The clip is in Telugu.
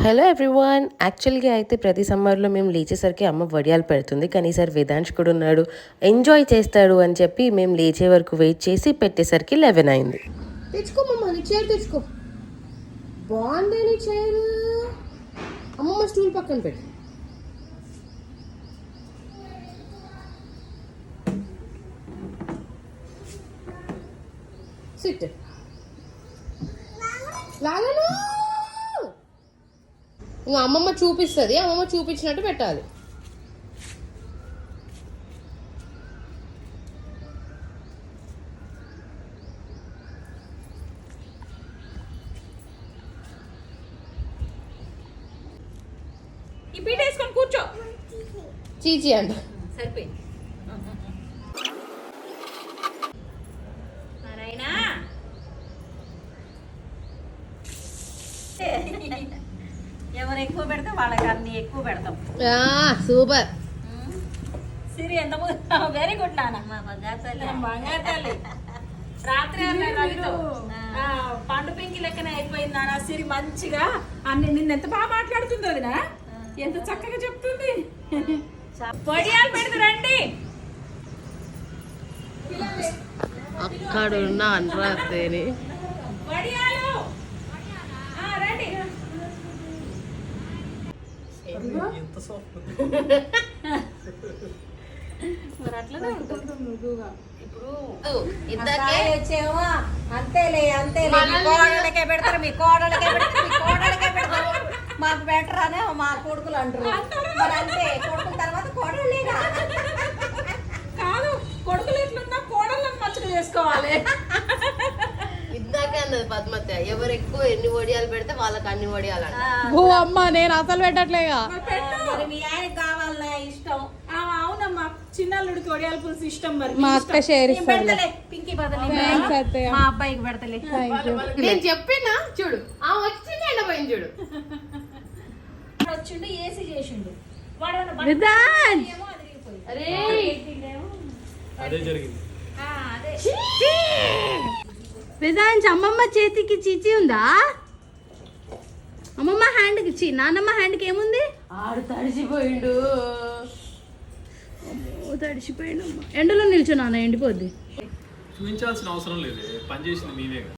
Hello everyone. యాక్చువల్గా అయితే ప్రతి సమ్మర్లో మేము లేచేసరికి అమ్మ వడియాలు పెడుతుంది, కానీ ఈసారి వేదాంశ్ కూడా ఉన్నాడు, ఎంజాయ్ చేస్తాడు అని చెప్పి మేము లేచే వరకు వెయిట్ చేసి పెట్టేసరికి 11 అయింది. తెచ్చుకోమమ్మా, నీ చైర్ తెచ్చుకో. బాగుంది నీ చైర్. అమ్మమ్మ స్టూల్ పక్కన పెట్టు. సిట్. లాగను. ఇంకా అమ్మమ్మ చూపిస్తుంది, అమ్మమ్మ చూపించినట్టు పెట్టాలి. ఈ పీట వేసుకొని కూర్చో. చీచి అంట. సరిపోయి నారాయణ. ఎవరు ఎక్కువ పెడితే వాళ్ళకి అన్ని ఎక్కువ పెడతాం. సూపర్. సిరి ఎంత వెరీ గుడ్ నాన్న. బంగారు తల్లి. రాత్రి రవితో పండు పింకి లెక్కన అయిపోయింది నాన్న. సిరి మంచిగా అన్ని నిన్న ఎంత బాగా మాట్లాడుతుందో వదినా, ఎంత చక్కగా చెప్తుంది. వడియాలు పెడదు రండి. అక్కడున్న అనురాధని వడియాలు రండి. మరి అట్లనే ఉంటుంది. ఇప్పుడు వచ్చేమో అంతేలే అంతేలే, మీ కోడలకే పెడతారు, మీ కోడలకే పెడతారు, మీ కోడలకే పెడతారు, మాకు బెటర్ అనే మా కొడుకులు అంటారు. మరి అంతే, కొడుకుల తర్వాత కోడలేగా. కాదు, కొడుకులు ఎట్లున్నా కోడళ్ళని మంచిగా చేసుకోవాలి. ఇందాకే అన్నది పద్మత్య, ఎవరు ఎక్కువ ఎన్ని వడియాలు పెడితే వాళ్ళకి అన్ని వడియాలు. ఓ అమ్మ, నేను అసలు పెట్టట్లేగా. మరి మీ ఆయనకి కావాలన్నా ఇష్టం. అవునమ్మా, చిన్నల్లుడికి వడియాల పులుసు ఇష్టం. మరి మా అక్క షేర్ పెడతలే పింకి బదులు మా అబ్బాయికి పెడతలే. నేను చెప్పినా చూడు, ఆ వచ్చింది ఎండపోయింది చూడు. వచ్చిండు ఏసీ చేసిండు వాడు. వేదాంశ్, అమ్మమ్మ చేతికి చీచి ఉందా? అమ్మమ్మ హ్యాండ్కి నాన్నమ్మ హ్యాండ్కి ఏముంది? ఆడు తడిసిపోయిండు. తడిసిపోయిండు. ఎండలో నిల్చో నాన్న, ఎండిపోద్ది. చూపించాల్సిన అవసరం లేదు, పని చేసింది నీవే.